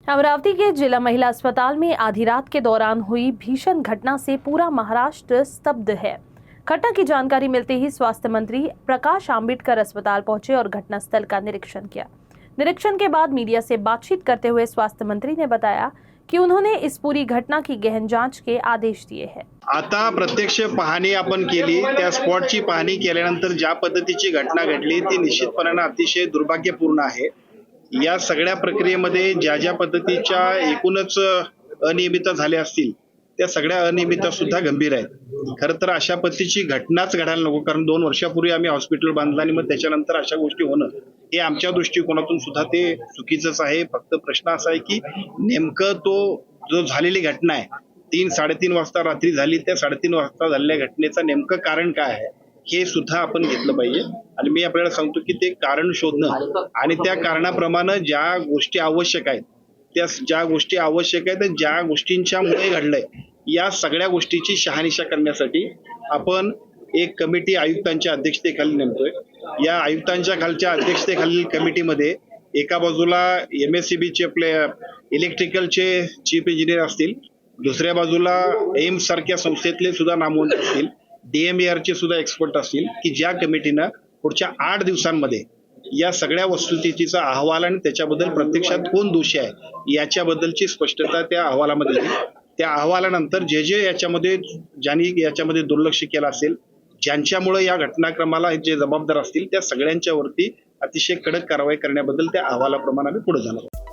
अमरावती के जिला महिला अस्पताल में आधी रात के दौरान हुई भीषण घटना से पूरा महाराष्ट्र स्तब्ध है। घटना की जानकारी मिलते ही स्वास्थ्य मंत्री प्रकाश आंबेडकर अस्पताल पहुंचे और घटनास्थल का निरीक्षण किया। निरीक्षण के बाद मीडिया से बातचीत करते हुए स्वास्थ्य मंत्री ने बताया कि उन्होंने इस पूरी घटना की गहन जांच के आदेश दिए हैं। आता प्रत्यक्ष पाहणी आपण केली, त्या स्पॉटची पाहणी केल्यानंतर ज्या पद्धतीची घटना घडली ती निश्चितपणे अतिशय दुर्भाग्यपूर्ण आहे। या सगळ्या प्रक्रियेमध्ये ज्या पद्धतीच्या एकूणच अनियमितता झाल्या असतील त्या सगळ्या अनियमितता सुद्धा गंभीर आहेत। खरं तर अशा पद्धतीची घटनाच घडायला नको, कारण 2 वर्षापूर्वी आम्ही हॉस्पिटल बांधलं आणि मग त्याच्यानंतर अशा गोष्टी होणं हे आमच्या दृष्टिकोनातून सुद्धा ते चुकीचंच आहे। फक्त प्रश्न असा आहे की नेमकं तो जो झालेली घटना आहे 3-3:30 वाजता रात्री झाली, त्या 3:30 वाजता झालेल्या घटनेचं नेमकं कारण काय आहे हे सुद्धा आपण घेतलं पाहिजे। आणि मी आपल्याला सांगतो की ते कारण शोधणं आणि त्या कारणाप्रमाणे ज्या गोष्टी आवश्यक आहेत त्या ज्या गोष्टी आवश्यक आहेत ज्या गोष्टींच्या मुळे घडलंय या सगळ्या गोष्टीची शहानिशा करण्यासाठी आपण एक कमिटी आयुक्तांच्या अध्यक्षतेखाली नेमतोय। या आयुक्तांच्या खालच्या अध्यक्षतेखालील कमिटीमध्ये एका बाजूला MSCB चे आपले इलेक्ट्रिकलचे चीफ इंजिनियर असतील, दुसऱ्या बाजूला एम्स सारख्या संस्थेतले सुद्धा नामवंत असतील, DMER चे सुद्धा एक्सपर्ट असतील की ज्या कमिटीनं पुढच्या 8 दिवसांमध्ये या सगळ्या वस्तुस्थितीचा अहवाल आणि त्याच्याबद्दल प्रत्यक्षात कोण दोषी आहे याच्याबद्दलची स्पष्टता त्या अहवालामध्ये येईल। त्या अहवालानंतर जे याच्यामध्ये ज्यांनी याच्यामध्ये दुर्लक्ष केलं असेल, ज्यांच्यामुळे या घटनाक्रमाला जे जबाबदार असतील त्या सगळ्यांच्या वरती अतिशय कडक कारवाई करण्याबद्दल त्या अहवालाप्रमाणे आम्ही पुढे जाणार आहोत।